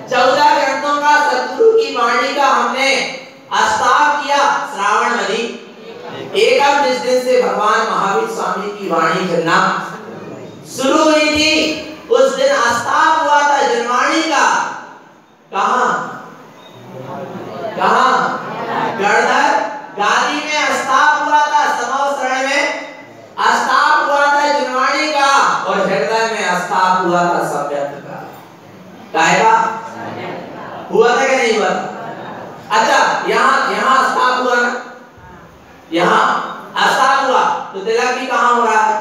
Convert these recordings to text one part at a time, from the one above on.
14 ग्रंथों का सद्गुरु की की वाणी का हमने आस्ताव किया श्रावणवदी एकम, जिस दिन से भगवान महावीर स्वामी की वाणी चलना शुरू हुई थी, उस दिन आस्ताव हुआ था जनवाणी का। कहां कहां? गणधर गादी में आस्ताव हुआ था, समवसरण में आस्ताव हुआ था जनवाणी का, और हृदय में आस्ताव हुआ था सम्यक्त का। काय का हुआ था कि नहीं हुआ था? अच्छा, यहाँ आस्ताव हुआ ना, यहाँ आस्ताव हुआ तो तिलक भी कहाँ हो रहा है?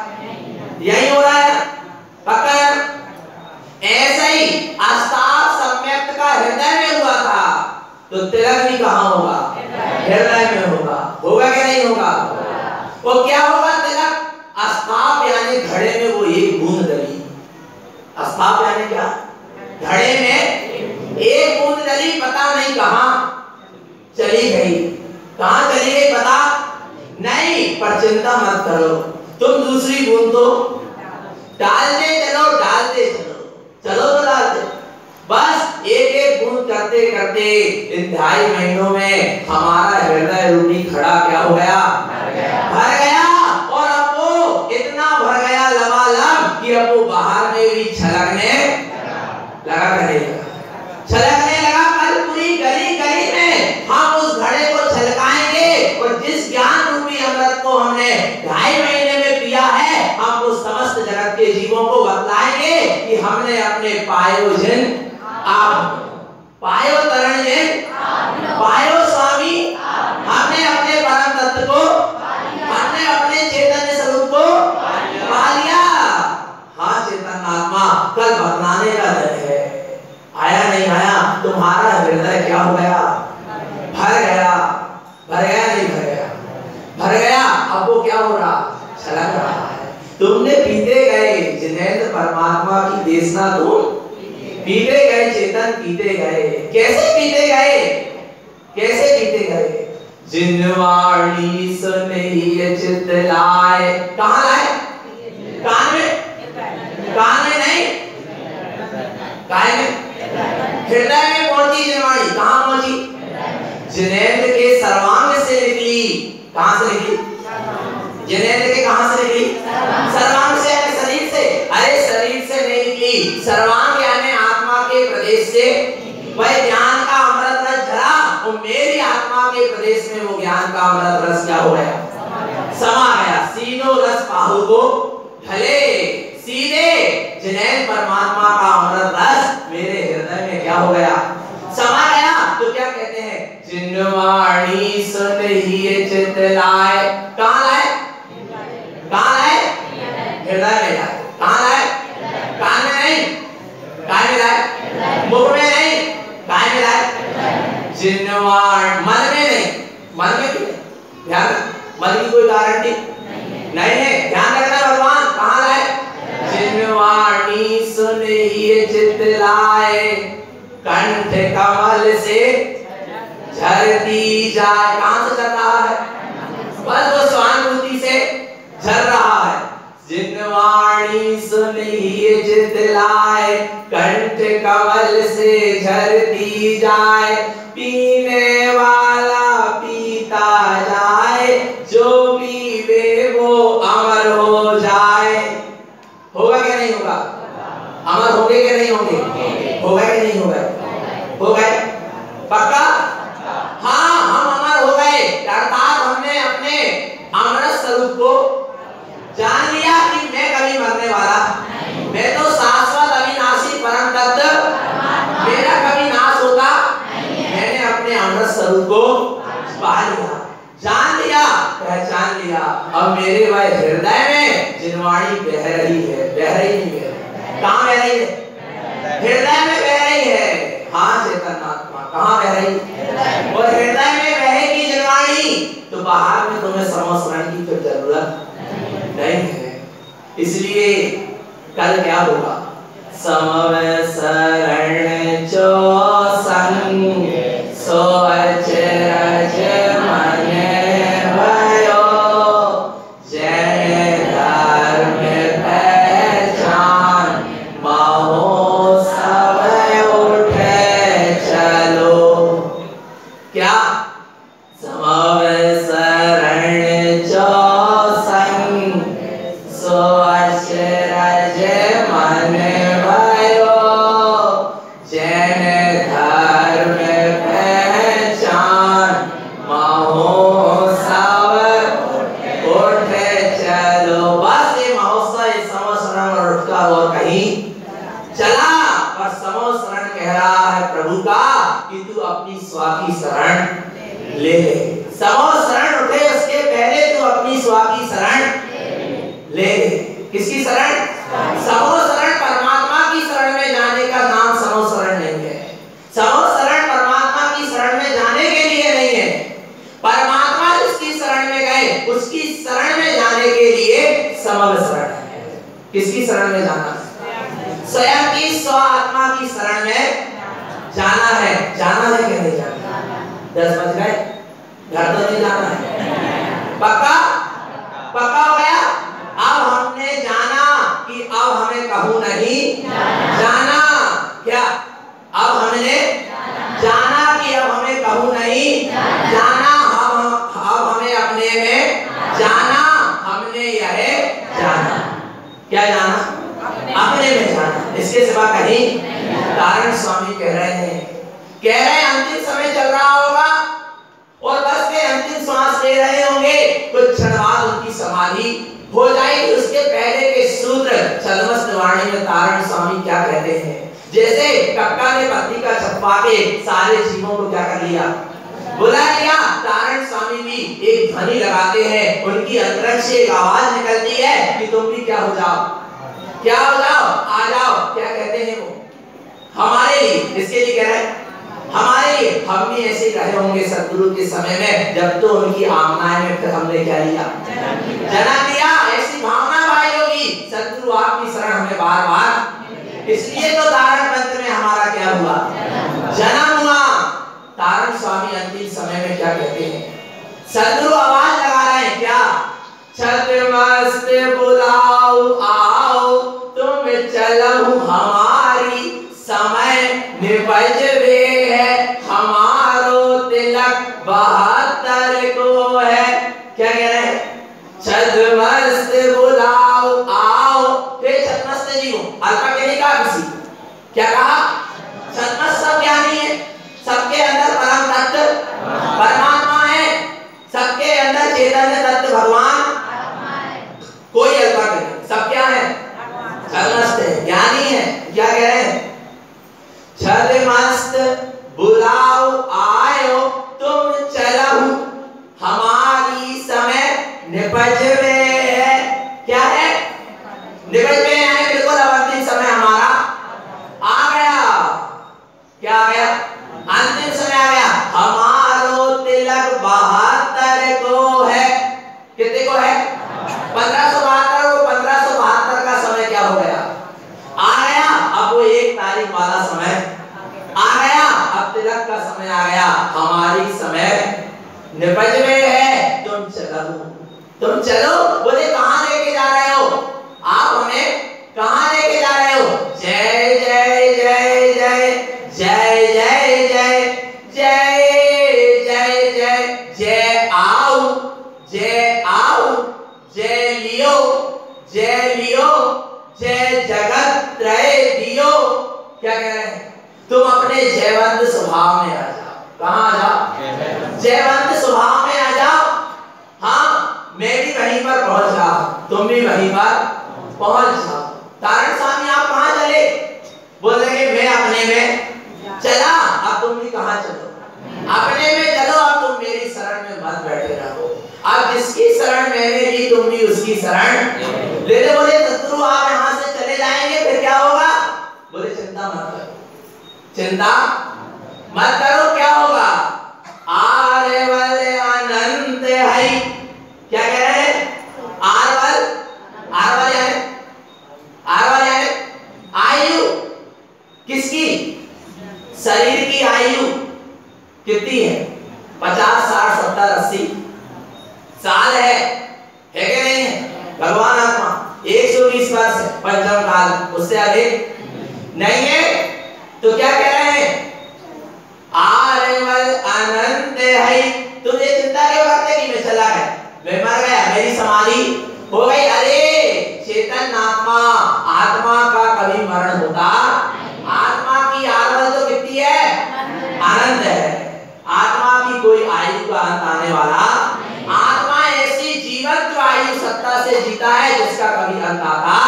यही हो रहा है, पक्का है? ऐसा ही आस्ताव सम्यक्त का हृदय में हुआ था, तो तिलक भी कहाँ होगा? हृदय में होगा। होगा कि नहीं होगा? वो क्या होगा तिलक? आस्ताव यानी घड़े में वो एक बूंद डली। आस्ताव यानी क्या? घड़े में एक बूंद डली, पता नहीं कहाँ चली गई। कहाँ चली गई पता नहीं, पर चिंता मत करो, तुम दूसरी बूंद तो डालते चलो, डालते चलो, चलो तो डालते। बस एक एक बूंद करते करते इन 2.5 महीनों में हमारा हृदय रूपी घड़ा क्या हो गया? भर गया। और अब वो इतना भर गया लबालब कि अब वो बाहर में भी छलकने लगा, छलकने लगा। कल पूरी गली गली में हम उस घड़े को छलकाएंगे, और जिस ज्ञान रूपी अमृत को हमने 2.5 महीने में पिया है, हम उस समस्त जगत के जीवों को बतलाएंगे कि हमने अपने पायो जिन आप, पायो तरण जिन पायो स्वामी, हमने अपने परम तत्व को, हमने अपने चैतन्य स्वरूप को पा लिया। हाँ चेतन आत्मा, कल बतलाने का दिन है। आया नहीं आया? तुम्हारा हृदय क्या हो गया? भर गया। भर गया नहीं भर गया? भर गया। अब वो क्या हो रहा? छलक रहा है। तुमने पीते गए जिनेंद्र परमात्मा की देशना, तुम पीते गए चेतन, पीते गए। कैसे पीते गए? कैसे पीते गए? जिनवाणी सुनिए चित लाए। कहाँ लाए? कान में? कान में नहीं, काय में? हृदय में पहुंची जिनवाणी। कहाँ पहुंची? जिनेंद्र के सर्वांग से निकली। कहाँ से निकली? जिनेंद्र के कहाँ से निकली? सर्वांग से, यानी शरीर से। अरे शरीर से नहीं निकली, सर्वांग यानी आत्मा के प्रदेश से। वह ज्ञान का अमृत रस झरा, वो मेरी आत्मा के प्रदेश में वो ज्ञान का अमृत रस क्या हो गया? समा गया। सीनो रस पाहु को भले, सीधे जिनेंद्र परमात्मा का अमृत रस मेरे हृदय में क्या हो गया? समा गया। तो क्या कहते हैं? जिनवाणी सुनिए चित लाए। कहाँ लाए? कहाँ लाए? हृदय में लाए। कहाँ लाए? कान में नहीं, काय में लाए? मुख में नहीं, काय में लाए? जिनवाणी, मन में नहीं, मन में क्यों? ध्यान, मन की कोई गारंटी नहीं है, ध्यान रखना भगवान। कहाँ लाए? जिनवाणी सुनिए चित लाए, कंठ कमल से झरती जाए। कहां से झर रहा है? बस वो स्वानुभूति से झर रहा है। जिनवाणी सुनिए चित लाए, कंठ कमल से झरती जाए, पीने वाला पीता जाए, जो पीवे वो अमर हो जाए। होगा क्या नहीं होगा? अमर होंगे क्या नहीं होंगे? होगा कि नहीं होगा? हो गए पक्का? हाँ, हम अमर हो गए, अर्थात हमने अपने अमृत स्वरूप को जान लिया कि मैं कभी मरने वाला, मैं तो शाश्वत अविनाशी परम तत्व, मेरा कभी नाश होता। मैंने अपने अमृत स्वरूप को पा लिया, जान लिया, पहचान लिया। अब मेरे वह हृदय में जिनवाणी बह रही है। बह रही नहीं है? कहाँ बह रही है? हृदय में बह रही है। हाँ चेतन आत्मा, कहाँ बह रही? और हृदय में बहेगी जिनवाणी, तो बाहर में तुम्हें समस्मरण की फिर जरूरत नहीं है। इसलिए कल क्या होगा? समवसरण जो संग सो अचरज मन भयो, जय धर्म पहचान महोत्सव उठे चलो। होगा कि तू अपनी स्वा की शरण ले ले। समो शरण उठे उसके पहले तू अपनी स्वा की शरण ले ले। किसकी शरण? समो शरण परमात्मा की शरण में जाने का नाम समो शरण नहीं है। समो शरण परमात्मा की शरण में जाने के लिए नहीं है। परमात्मा जिसकी शरण में गए उसकी शरण में जाने के लिए समव शरण है। किसकी शरण में जाना? स्वयं की स्व आत्मा की शरण में जाना है। जाना है कि नहीं जाना? 10 बज गए, घर तो नहीं जाना है। पक्का? पक्का हो गया? अब हमने जाना कि अब हमें कहूं नहीं जाना। क्या? अब हमने जाना कि अब हमें कहूं नहीं जाना। अब हमें अपने में जाना। हमने यह जाना। क्या जाना? अपने में जाना, इसके सिवा कहीं। कारण स्वामी कह रहे हैं अंतिम समय चल रहा होगा और बस के अंतिम श्वास ले रहे होंगे, कुछ क्षण बाद उनकी समाधि हो जाएगी। उसके पहले के सूत्र छद्मस्त वाणी में तारण स्वामी क्या कहते हैं? जैसे कक्का ने पत्नी का छपवा के सारे जीवों को क्या कर लिया? बुला लिया। तारण स्वामी भी एक ध्वनि लगाते हैं, उनकी अंतरंग से एक आवाज निकलती है कि तुम भी क्या हो जाओ, क्या हो जाओ, आ जाओ। क्या कहते हैं वो? हमारे लिए। इसके लिए कह रहे हैं हमारे लिए। हम भी ऐसे ही रहे होंगे सदगुरु के समय में, जब तो उनकी आज्ञाएं में फिर हमने क्या लिया? जन्म लिया। ऐसी भावना भाई होगी, सदगुरु आपकी शरण हमें बार बार। इसलिए तो तारण मंत्र में हमारा क्या हुआ? जन्म हुआ। तारण स्वामी अंतिम समय में क्या कहते हैं? सदगुरु आवाज लगा रहे हैं क्या? छद्मस्त बुलाओ आओ तुम चलो हमारी, समय निपजवे है हमारो तिलक 72 को है। क्या कह रहे हैं? छद्मस्त बुलाओ आओ। फिर छद्मस्त जी को अल्पा के नहीं कहा किसी। क्या कहा? छद्मस्त सब ज्ञानी है, सबके अंदर परम तत्व परमात्मा है, सबके अंदर चैतन्य तत्व भगवान। कोई अल्पा नहीं, सब क्या है? छद्मस्त है, ज्ञानी है। क्या कह रहे हैं? छद्मस्त बुलाओ आयो तुम चलो हमारी, समय निपजवे है। क्या है? निपजवे यानी बिल्कुल अंतिम समय हमारा आ गया। क्या आ गया? अंतिम समय आ गया। हमारो तिलक 72 को है। कितने को है? 1572 को। 1572 का समय क्या हो गया? आ गया। अब वो 1 तारीख वाला समय आ गया। अब तिलक का समय आ गया। हमारी समय निपज में है, तुम चलो। तुम चलो। बोले कहां लेके जा रहे हो? आप हमें कहां लेके जा रहे हो? जय जय जय जय जय जय जय जय जय जय जय आओ, जय आओ, जय लियो, जय लियो, जय जगत त्रय दियो। क्या कह रहे हैं? तुम अपने जयवंत स्वभाव में आ जाओ। कहां आ जाओ? जयवंत स्वभाव में आ जाओ। हाँ, मैं भी वहीं पर पहुंच जाऊं, तुम भी वहीं पर पहुंच जाओ। तारण स्वामी आप कहां चले? बोल रहे मैं अपने में चला। अब तुम भी कहां चलो? अपने में चलो। अब तुम मेरी शरण में मत बैठे रहो। अब जिसकी शरण मैंने ली तुम भी उसकी शरण ले ले। बोले सतगुरु आप यहाँ से चले जाएंगे फिर क्या होगा? बोले चिंता मत करो, चिंता मत करो। क्या होगा? आरवल अनंत है। क्या कह रहे हैं? आरवल, आरवल यानी आयु। किसकी? शरीर की आयु कितनी है? 50, 60, 70, 80 साल है कि नहीं है? भगवान आत्मा 120 वर्ष है, पंचम काल, उससे अधिक नहीं है। तो क्या कह रहे हैं? आरवल अनंत है। तुम ये चिंता क्यों करते कि मैं चला गया, मैं मर गया, मेरी समाधि हो गई? अरे चेतन आत्मा, आत्मा का कभी मरण होता? आत्मा की आरवल तो कितनी है? अनंत है। आत्मा की कोई आयु का अंत आने वाला। आत्मा ऐसी जीवंत आयु सत्ता से जीता है जिसका कभी अंत आता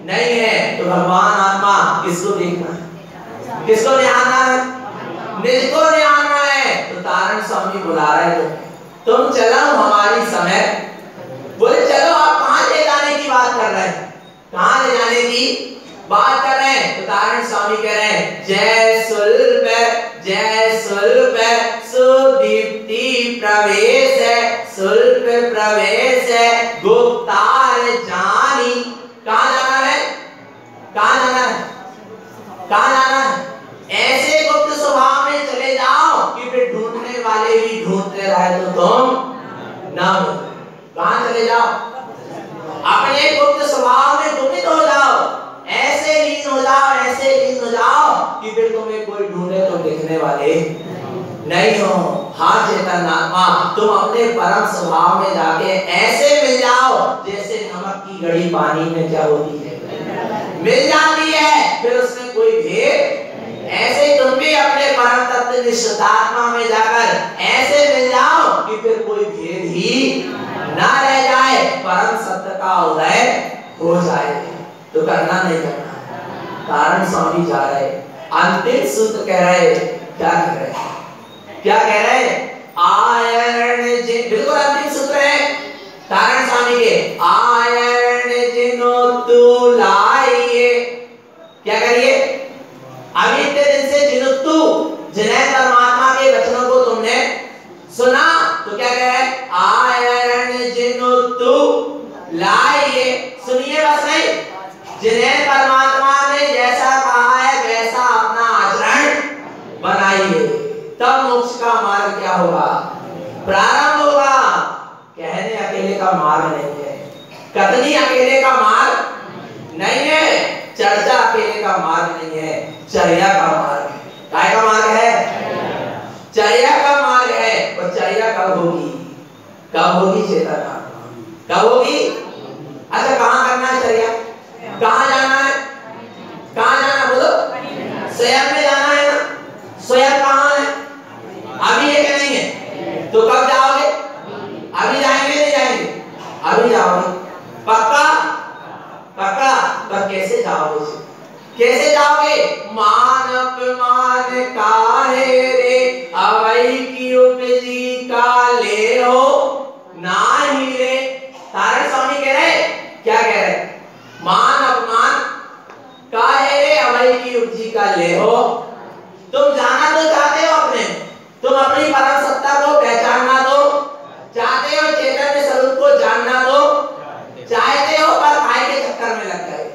नहीं है। तो भगवान आत्मा किसको देखना है? किसको ध्यान है? तुम चलो हमारी समय। बोले चलो, आप कहां ले जाने की बात कर रहे हैं? कहां ले जाने की बात कर रहे हैं? तो नारायण स्वामी कह रहे हैं जय सुल्प सुदीप्ति प्रवेश सुल्प प्रवेश गुप्तार जानी। कहां जाना है? कहां जाना है? कहां जाना है? ऐसे गुप्त स्वभाव में चले जाओ कि फिर ढूंढने वाले भी ढूंढते रहे तो तुम ना मिलो। कहां चले जाओ? अपने गुप्त स्वभाव में गुप्त हो जाओ, ऐसे लीन हो जाओ, ऐसे लीन हो जाओ कि फिर तुम्हें कोई ढूंढे तो दिखने वाले नहीं हो। हाँ चेतन आत्मा, तुम अपने परम स्वभाव में जाके ऐसे मिल जाओ जैसे नमक की घड़ी पानी में क्या होती है, मिल जाती है, फिर उसमें कोई भेद। ऐसे तुम भी अपने परम तत्व निष्ठात्मा में जाकर ऐसे मिल जाओ कि फिर कोई भेद ही ना रह जाए, परम सत्य का उदय हो जाए। तो करना नहीं करना। कारण स्वामी जा रहे, अंतिम सूत्र कह रहे, क्या कह रहे? क्या कह रहे? आयरण जिन, बिल्कुल अंतिम सूत्र है कारण स्वामी के, आयरण जिनो तू लाइए। क्या करिए? अविद्य दिन से जिनुतु, जिन्हें परमात्मा के वचनों को तुमने सुना, तो क्या कह रहे? आयरण जिनुतु लाइए। सुनिए बस नहीं, जिन्हें परमात्मा ने जैसा कहा है वैसा अपना आचरण बनाइए, तब मोक्ष का मार्ग क्या होगा? प्रारंभ होगा। कहने अकेले का मार्ग नहीं है, कथनी अकेले का मार्ग नहीं है, चर्चा अकेले का मार्ग नहीं है, चर्या का मार्ग है। काय का मार्ग है? चर्या का मार्ग है। और चर्या कब होगी? कब होगी चेतना? कब होगी? अच्छा, कहां करना है चर्या? कहां जाना है? कहां जाना बोलो? स्वयं में जाना है ना? स्वयं कहां है? अभी है कि नहीं है? तो कब जाओगे? अभी जाएंगे नहीं जाएंगे? अभी जाओगे पक्का? पक्का? पर कैसे जाओगे? कैसे जाओगे? मान अपमान काहे रे अवई की उपजी का ले हो नाही रे। तारण स्वामी कह रहे, क्या कह रहे? मान अपमान काहे रे अवई की उपजी का ले हो। तुम जाना तो चाहते हो अपने, तुम अपनी परम सत्ता को पहचानना तो चाहते हो, चैतन्य स्वरूप को जानना तो चाहते हो, पर काय के चक्कर में लग गए।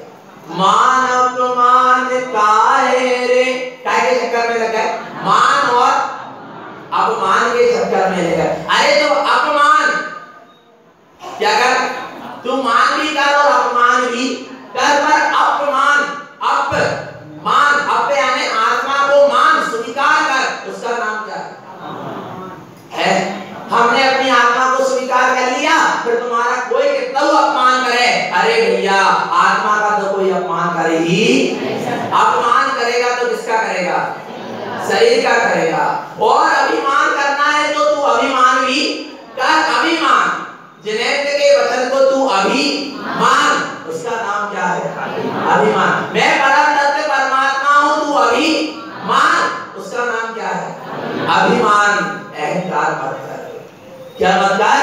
मान अपमान काहे रे, काय के चक्कर में लग गए? मान और अपमान के चक्कर में लग गए। अरे तो अपमान क्या कर? तू मान भी कर और अपमान भी कर, पर अपमान, अपमान, अप यानी आत्मा को मान, स्वीकार कर, उसका नाम क्या है? हमने अपनी आत्मा को स्वीकार कर लिया, फिर तुम्हारा कोई कितना अपमान करे, अरे भैया आत्मा का तो कोई अपमान करे ही, अपमान करेगा तो किसका करेगा? शरीर का करेगा। और अभिमान करना है तो तू अभिमान भी कर, अभिमान, जिनेन्द्र के वचन को तू अभिमान, उसका नाम क्या है? अभिमान। मैं परम तत्व परमात्मा हूं, तू अभिमान, उसका नाम क्या है? अभिमान। अहंकार मत कर। क्या मत कर?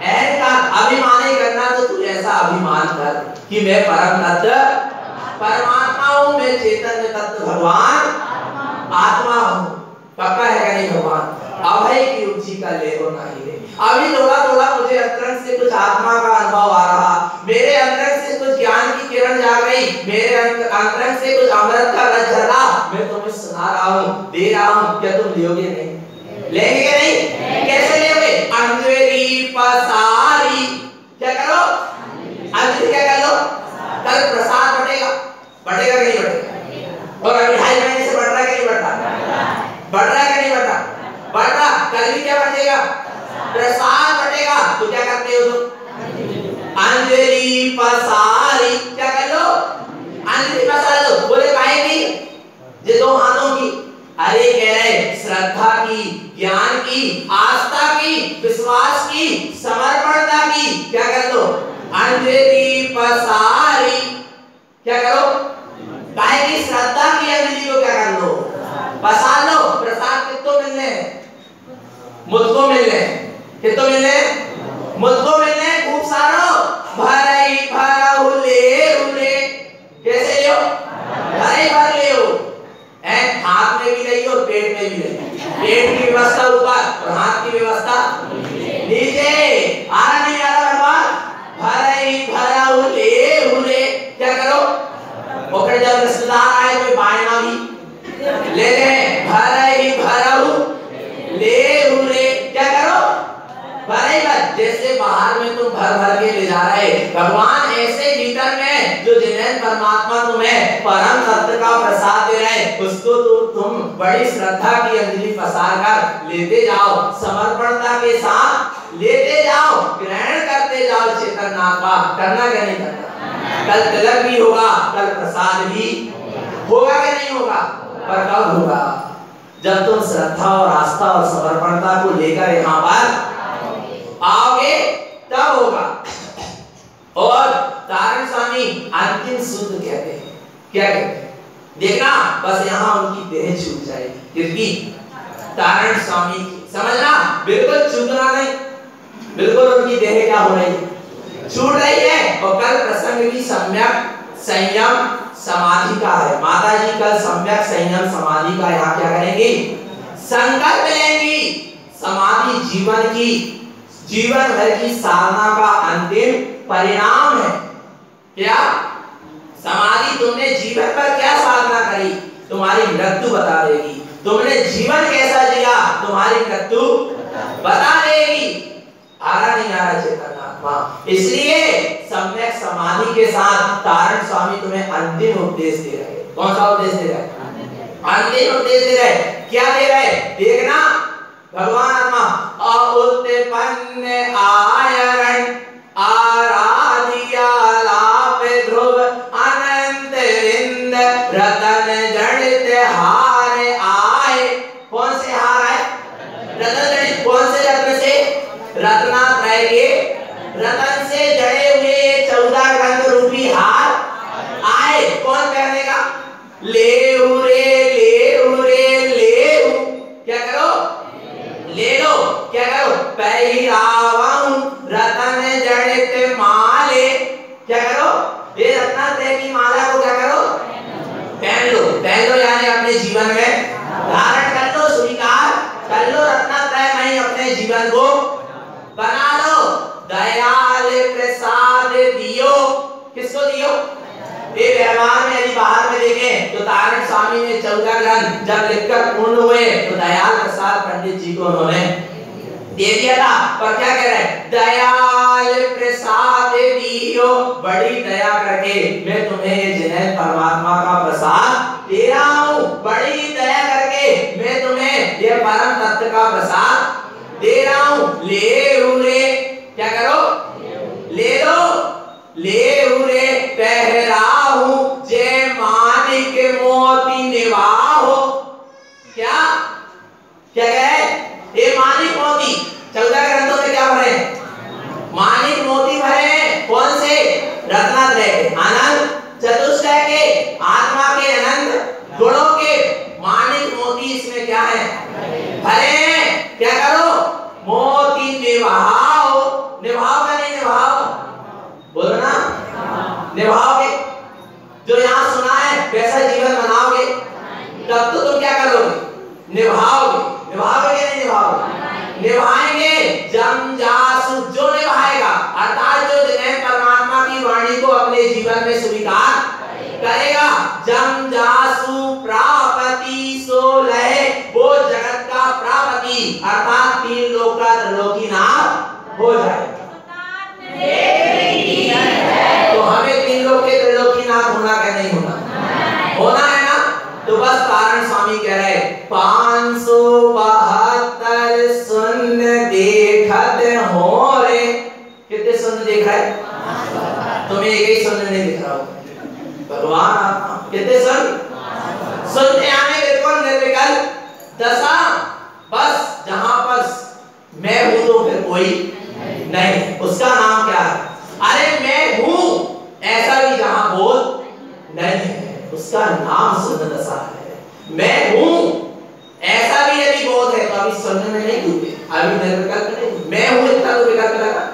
अहंकार। अभिमान ही करना तो तू ऐसा अभिमान कर कि मैं परम तत्व परमात्मा हूं, मैं चैतन्य तत्व भगवान आत्मा हूं। पक्का है कि नहीं भगवान? अभय की रुचि का ले हो नहीं रे। अभी थोड़ा थोड़ा मुझे अंतरंग से कुछ आत्मा का अनुभव आ रहा, मेरे अंतरंग से कुछ ज्ञान की किरण जाग रही, मेरे अंतरंग से कुछ अमृत का रस झर रहा, मैं तुम्हें सुना रहा हूं, दे रहा हूं, क्या तुम लोगे नहीं? लेंगे नहीं? कैसे लोगे? अंजलि पसारी। क्या करो? अंजलि क्या कर लो? कल प्रसाद बटेगा, बटेगा कि नहीं बटेगा? और अभी 2.5 महीने से बढ़ रहा है कि नहीं बढ़ रहा? बढ़ रहा है कि नहीं बढ़ रहा? बढ़ रहा। कल भी क्या बटेगा? प्रसाद बटेगा। तो क्या करते हो तुम? अंजलि पसारी। क्या कर लो? अंजलि पसार लो। बोले काहे की? ये 2 हाथों की। अरे कह रहे श्रद्धा की, ज्ञान की, आस्था की, विश्वास की, समर्पणता की। क्या कर लो? अंजलि पसारी। क्या करो? काहे की? श्रद्धा की अंजलि को क्या कर लो? पसार लो। प्रसाद किसको मिलने? मुझको मिलने। कितो मिलने मुझको मिलने खूब सारो भरई भरऊ ले कैसे लियो भरई भर लियो हाथ में भी नहीं और पेट में भी नहीं पेट की व्यवस्था ऊपर और हाथ की व्यवस्था नीचे आ रहा नहीं आ रहा भगवान भरई भरऊ ले क्या करो ओकर जब रिश्तेदार आए तो बायना भी ले ले भरई भरऊ ले क्या करो भरई भर जैसे बाहर में तुम भर भर के ले जा रहे भगवान ऐसे भीतर में जो जिन्हें परमात्मा तुम्हें परम सत्य का प्रसाद दे रहे उसको तो तुम बड़ी श्रद्धा की अंजलि पसार कर लेते जाओ समर्पणता के साथ लेते जाओ ग्रहण करते जाओ चेतन नाथा करना क्या नहीं करना कल तिलक भी होगा कल प्रसाद भी होगा कि नहीं होगा पर कब होगा जब तुम श्रद्धा और आस्था और समर्पणता को लेकर यहाँ पर आओगे तब होगा। और तारण स्वामी अंतिम सूत्र कहते हैं क्या कहते हैं देखना बस यहाँ उनकी देह छूट जाएगी किसकी तारण स्वामी की समझना बिल्कुल छूटना नहीं बिल्कुल उनकी देह क्या हो रही है छूट रही है। और कल प्रसंग भी सम्यक संयम समाधि का है माता जी कल सम्यक संयम समाधि का यहाँ क्या करेंगी संकल्प लेंगी समाधि जीवन की जीवन भर की साधना का अंतिम परिणाम है क्या समाधि तुमने जीवन पर क्या साधना करी तुम्हारी मृत्यु बता देगी तुमने जीवन कैसा जिया तुम्हारी मृत्यु बता देगी आ रहा नहीं आ रहा चेतन आत्मा इसलिए सम्यक समाधि के साथ तारण स्वामी तुम्हें अंतिम उपदेश दे रहे कौन सा उपदेश दे रहे अंतिम उपदेश दे रहे क्या दे रहे देखना भगवान आत्मा अउत्पन्न आयरण आराधिया लाभ ध्रुव अनंत विंद रतन जड़ित हार आए कौन से हार आए रतन जड़ित कौन से रत्न से रत्नात्रय के रतन से जड़े हुए 14 रंग रूपी हार आए कौन पहने का ले क्या करो ले लो क्या करो पहरावं रतन जड़ित माले क्या करो ये रत्नात्रय की माला को क्या करो पहन लो यानी अपने जीवन में धारण कर लो स्वीकार कर लो रत्नात्रय में अपने जीवन को बना लो दयाल प्रसाद दियो किसको दियो ये व्यवहार में यदि बाहर में देखें तो तारण स्वामी ने 14 ग्रंथ जब लिखकर पूर्ण हुए तो दयाल प्रसाद पंडित जी को उन्होंने दे दिया था पर क्या कह रहे दयाल प्रसाद दियो बड़ी दया करके मैं तुम्हें जिन्हें परमात्मा का प्रसाद दे रहा हूँ बड़ी दया करके मैं तुम्हें ये परम तत्व का प्रसाद दे रहा हूँ ले क्या करो ले लो पहराहू जय मानिक मोती निवाहो क्या कहे ये मानिक मोती 14 ग्रंथों में क्या भरे मानिक मोती भरे कौन से रत्नात्रय आनंद चतुष्टय के आत्मा के अनंत गुणों के मानिक मोती इसमें क्या है भरे क्या करो मोती निभाओ का नहीं निभाओ बोलो ना निभाओगे जो यहाँ सुना है वैसा जीवन बनाओगे तब तो तुम क्या करोगे निभाओगे कि नहीं निभाओगे निभाएंगे जम जासु जो निभाएगा अर्थात जो जिन्हें परमात्मा की वाणी को अपने जीवन में स्वीकार करेगा जम जासु प्रापति सो लहे वो जगत का प्रापति अर्थात 3 लोक का त्रिलोकीनाथ हो जाएगा तो हमें 3 लोक के त्रिलोकीनाथ होना क्या नहीं होना है ना तो बस तारण स्वामी कह रहे 572 शून्य देखत हो रे कितने शून्य देख रहा है तुम्हें एक ही शून्य नहीं दिख रहा भगवान आत्मा कितने शून्य आने बिल्कुल निर्विकल्प दशा बस जहां पर मैं हूं तो फिर कोई नहीं उसका नाम क्या है अरे मैं हूं ऐसा भी जहां बोध नहीं है उसका नाम शून्य दशा है मैं हूं ऐसा भी यदि बोध गए तो अभी सुनने में नहीं डूबे, अभी निर्विकल्प नहीं, मैं हूँ इतना तो विकल्प लगा।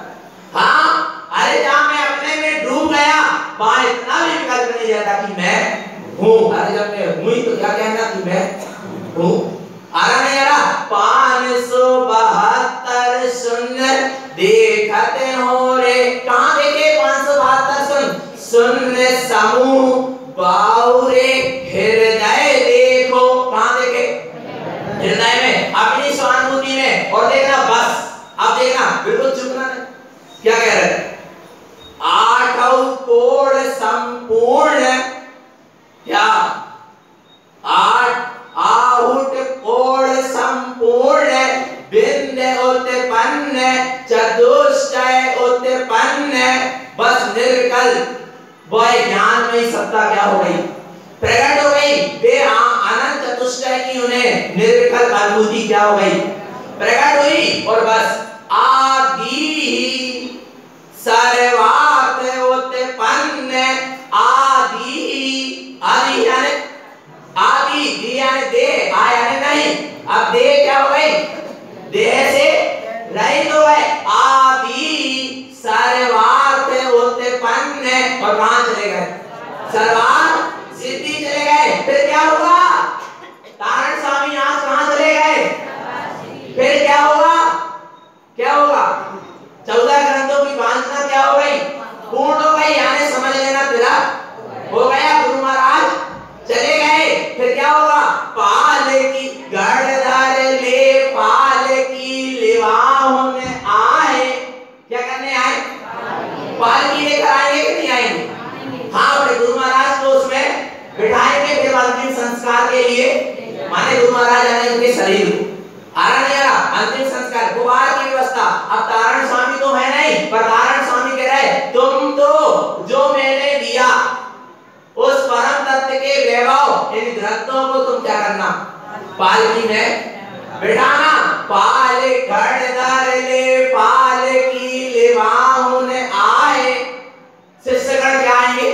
हाँ, अरे जहाँ मैं अपने में डूब गया वहां इतना भी विकल्प नहीं रहता कि मैं हूँ। अरे जब मैं हूँ ही तो क्या कहना कि मैं हूँ। आ रहा नहीं आ रहा? 572 शून्य देखते हो रे, कहाँ देखे 572 शून्य समूह बाउरे हृदय देखो, कहाँ देखे? हृदय में, अपनी स्वानुभूति में। और देखना बस, अब देखना बिल्कुल चुप ना, क्या कह रहे हैं? आठों कोण संपूर्ण, क्या? आहुत कोण संपूर्ण बिंद उत्पन्न चतुष्टय उत्पन्न, बस निर्विकल्प वह ज्ञान में सत्ता क्या हो गई? प्रकट हो गई। वे अनंत चतुष्टय की उन्हें निर्विकल्प अनुभूति क्या हो गई? प्रकट हुई। और बस आदि सर्वार्थ उत्पन्न, आदि, आदि यानी आदि, दी यानी दे, आ यानी नहीं। अब दे क्या हो गई? देह से रहित हो गए। आदि सर्वार्थ उत्पन्न, और कहां चले गए? सर्वार्थ सिद्धि चले गए। फिर क्या हुआ? तारण स्वामी आज कहां चले गए? फिर क्या होगा? क्या होगा? 14 ग्रंथों की वांछना क्या हो गई? पूर्ण हो गई, यानी समझ लेना तिलक हो गया। गुरु महाराज चले गए। फिर क्या होगा? पाल की गढ़धर ले, पाल की लिवाहुन आए। क्या करने आए? पाल की लेकर आएंगे कि नहीं आएंगे? हाँ, अपने गुरु महाराज को उसमें बिठाएंगे। फिर अंतिम संस्कार के लिए, माने गुरु महाराज आने उनके शरीर को अंतिम संस्कार गुबार की व्यवस्था। अब तारण स्वामी तो है नहीं, पर तारण स्वामी कह रहे तुम तो जो मैंने दिया उस परम तत्व के वैभव, इन ग्रंथों को तुम क्या करना? पालकी में बिठाना। पाल गढ़धर ले, पाल की लिवाहुन आए। शिष्यगण क्या आएंगे?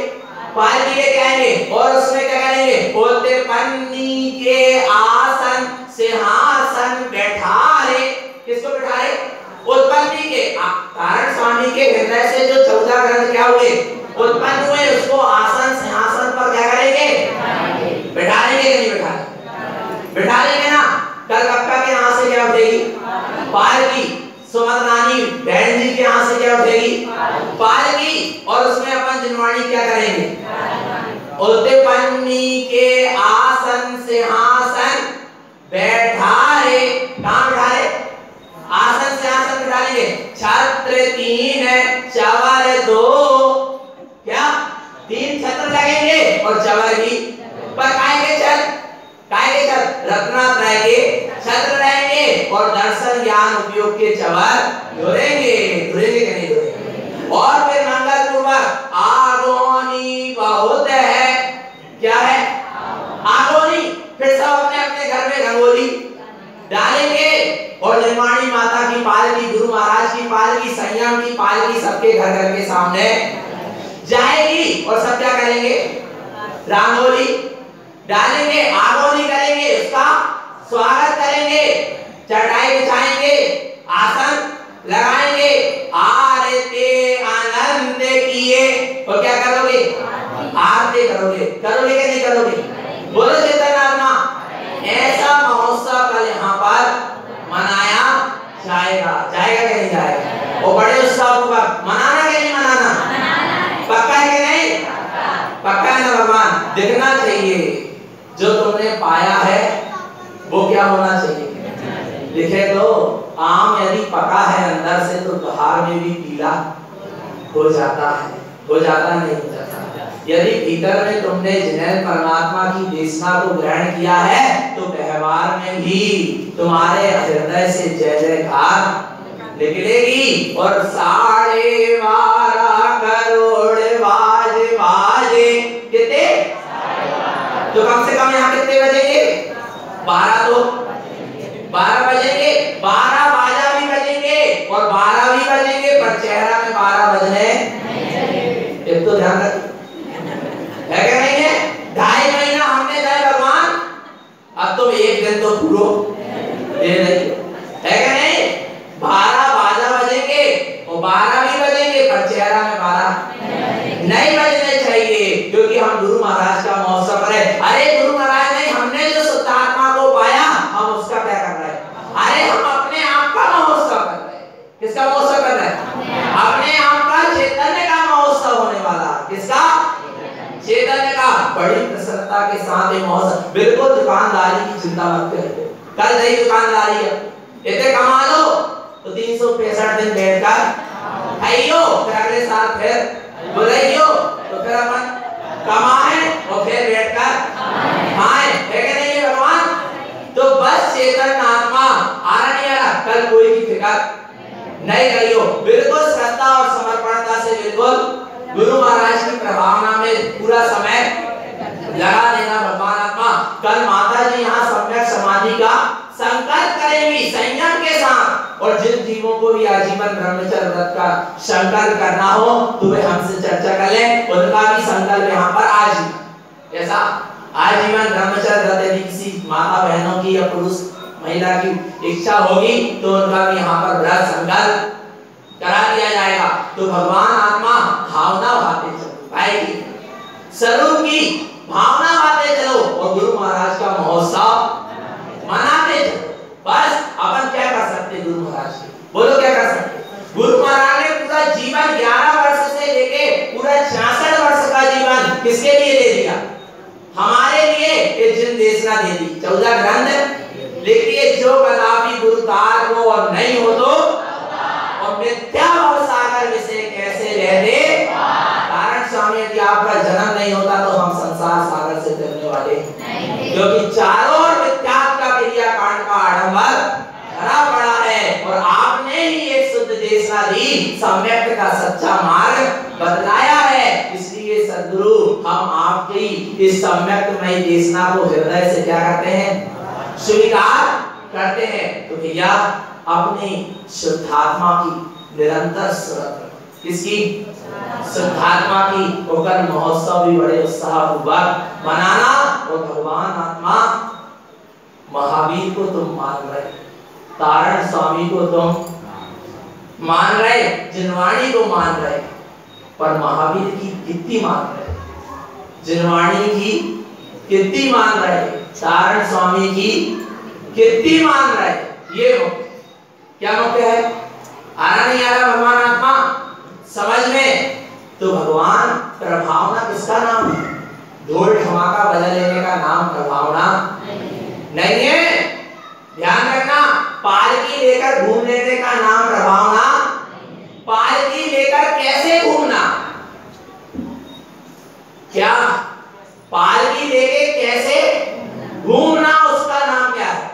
पालकी लेके आएंगे। और उसमें क्या करेंगे? उत्पन्नी के आसन सिंहासन बैठारे। किसको बैठारे? उत्पत्ति के, तारण स्वामी के हृदय से जो 14 ग्रंथ क्या हुए? उत्पन्न हुए। उसको आसन सिंहासन पर क्या करेंगे? बैठाएंगे कि नहीं बैठाएंगे? बैठाएंगे ना। कलकत्ता के यहाँ से क्या उठेगी? पालकी। सुमंतनानी बहन जी के यहाँ से क्या उठेगी? पालकी। और उसमें अपन जिनवाणी क्या करेंगे? उत्पन्नी के आसन सिंहासन बैठारे। कहां बैठारे? आसन से आसन बैठाएंगे। छत्र 3 चवर 2, क्या 3 छत्र लगेंगे। और चवर की पर काय के छत्र? काय के छत्र? रत्नात्रय के छत्र रहेंगे। और दर्शन ज्ञान उपयोग के चवर जुड़ेंगे। जुड़ेंगे कि नहीं जुड़ेंगे? और फिर मंगल पूर्वक आगोनी बहुत है। क्या है? आगोनी। फिर सब अपने अपने घर में रंगोली डालेंगे। और निर्माणी माता की पालकी, गुरु महाराज की पालकी, संयम की पालकी सबके घर घर के सामने जाएगी। और सब क्या करेंगे? रंगोली डालेंगे, आगोनी करेंगे, उसका स्वागत करेंगे, चटाई बिछाएंगे, आसन लगाएंगे, आरती आनंद किए। और क्या करोगे? आरती करोगे। करोगे कि नहीं करोगे? बोलो चेतन आत्मा। ऐसा महोत्सव कल यहाँ पर मनाया जाएगा। जाएगा कि नहीं जाएगा? और बड़े उत्साह पूर्वक मनाना कि नहीं मनाना? पक्का है कि नहीं? पक्का है ना भगवान? दिखना चाहिए जो तुमने पाया है वो क्या होना चाहिए? दिखे तो। आम यदि पका है अंदर से तो बाहर में भी पीला हो जाता है। हो जाता नहीं हो जाता? यदि भीतर में तुमने जिन्हें परमात्मा की देशना को ग्रहण किया है तो व्यवहार में भी तुम्हारे हृदय से जय जयकार निकलेगी। और 12.5 करोड़ बाजे कितने? तो कम से कम यहाँ कितने बजेंगे? 12 तो 12 बजेंगे। 12 बाजा भी बजेंगे और 12 भी बजेंगे, पर चेहरा में 12 बजने एक तो ध्यान रख है क्या नहीं है? 2.5 महीना हमने कहा भगवान अब तुम एक दिन तो पूरो दे किसका महोत्सव कर रहे हैं? अपने आप का चैतन्य का महोत्सव होने वाला। किसका? चैतन्य का। बड़ी प्रसन्नता के साथ ये महोत्सव। बिल्कुल दुकानदारी की चिंता मत करिए। कल नई दुकानदारी है, इतने कमा लो तो 365 दिन बैठकर खाइयो, फिर अगले साल फिर बुलाइयो, तो फिर अपन कमाए और फिर बैठकर खाएं, है कि नहीं भगवान? तो बस चेतन आत्मा आ रहा नहीं आ रहा, कल कोई की फिक्र नहीं करियो। बिल्कुल श्रद्धा और समर्पणता से बिल्कुल गुरु महाराज की प्रभावना में पूरा समय लगा देना। भगवान आत्मा कल माता जी यहाँ सम्यक समाधि का संकल्प करेंगी संयम के साथ। और जिन जीवों को भी आजीवन ब्रह्मचर्य व्रत का संकल्प करना हो तो वे हमसे चर्चा कर लें, उनका भी संकल्प यहाँ पर आजीवन, जैसा आजीवन ब्रह्मचर्य व्रत यदि किसी माता बहनों की या पुरुष महिला की इच्छा होगी तो उनका भी यहाँ पर व्रत संकल्प करा दिया जाएगा। तो भगवान आत्मा भावना भाते चलो, आएगी स्वरूप की भावना भाते चलो और गुरु महाराज का महोत्सव मनाते चलो। बस अपन क्या कर सकते गुरु महाराज के? बोलो क्या कर सकते? गुरु महाराज ने पूरा जीवन 11 वर्ष से लेके पूरा 66 वर्ष का जीवन किसके लिए दे दिया? हमारे लिए ये जिन देशना दे दी। 14 ग्रंथ लिखिए, जो कदापि गुरु तार को और नहीं हो तो और मिथ्या भव सागर विषय कैसे रहते। कारण स्वामी यदि आपका जन्म नहीं होता तो हम संसार सागर से तैरने वाले नहीं, क्योंकि चारों ओर मिथ्या का क्रिया कांड का आडंबर भरा पड़ा है और आपने ही एक शुद्ध देशना दी, सम्यक का सच्चा मार्ग बतलाया है। इसलिए सद्गुरु हम आपकी इस सम्यकमय देशना को हृदय से क्या करते हैं? स्वीकार करते हैं। तो भैया अपनी शुद्धात्मा की निरंतर सुरत, किसकी? शुद्धात्मा की होकर महोत्सव भी बड़े उत्साह पूर्वक मनाना। और भगवान आत्मा महावीर को तुम मान रहे, तारण स्वामी को तुम मान रहे, जिनवाणी को मान रहे, पर महावीर की कीर्ति मान रहे, जिनवाणी की कीर्ति मान रहे, तारण स्वामी की कीर्ति मान रहे। ये मुख्य क्या मुख्य है? आ रहा नहीं आ रहा भगवान आत्मा समझ में? तो भगवान प्रभावना किसका नाम है? ढोल धमाका बजा लेने का नाम प्रभावना नहीं है। ध्यान रखना, पालकी लेकर घूम लेने का नाम प्रभावना। पालकी लेकर कैसे घूमना? क्या पालकी लेके कैसे घूमना, उसका नाम क्या है?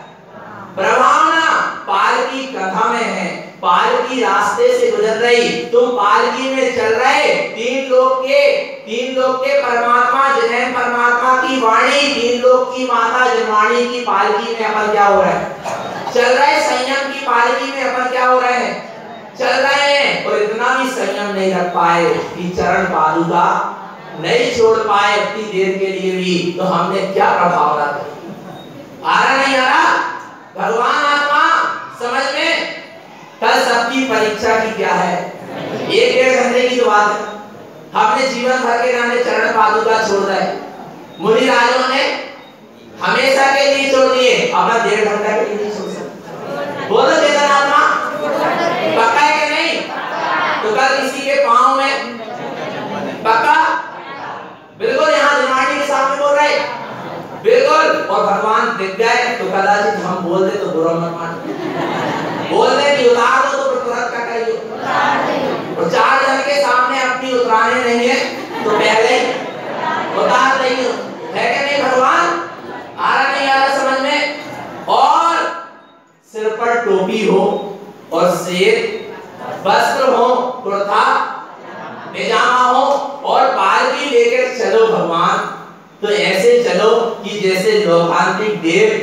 प्रभावना। पालकी कथा में है, पालकी रास्ते से गुजर रही, तुम पालकी में चल रहे, तीन लोक के परमात्मा जिन्हें परमात्मा की वाणी, तीन लोक की माता जिनवाणी की पालकी में अपन क्या हो रहा है? चल रहे। संयम की पालकी में अपन क्या हो रहे हैं? चल रहे हैं। और इतना भी संयम नहीं रख पाए कि चरण पादुका नहीं छोड़ पाए उतनी देर के लिए भी, तो हमने क्या प्रभावना करी? आ रहा नहीं आ रहा भगवान आत्मा समझ में? कल सबकी परीक्षा की क्या है? 1-1.5 घंटे की तो बात है। हमने जीवन भर के नामे चरण पादुका छोड़ रहे, मुनि राजों ने हमेशा के लिए छोड़ दिए, अब 1.5 घंटा के लिए नहीं छोड़ सकते। बोलो चेतन आत्मा पक्का है कि नहीं? तो कल किसी के पांव में पक्का? बिल्कुल यहाँ जिनवाणी के सामने बोल रहे, बिल्कुल। और भगवान दिख गए तो कदाचित हम बोल दे तो बुरा मत मान, बोल दे कि उतार दो तो तुरंत क्या करियो? और 4 जन के सामने अपनी उतराने नहीं है तो पहले उतार नहीं हो, है कि नहीं? भगवान आ रहा नहीं आ रहा समझ में? और सिर पर टोपी हो और श्वेत वस्त्र हो, कुर्ता पैजामा हो और पालकी लेकर चलो भगवान, तो ऐसे चलो कि जैसे लोकांतिक देव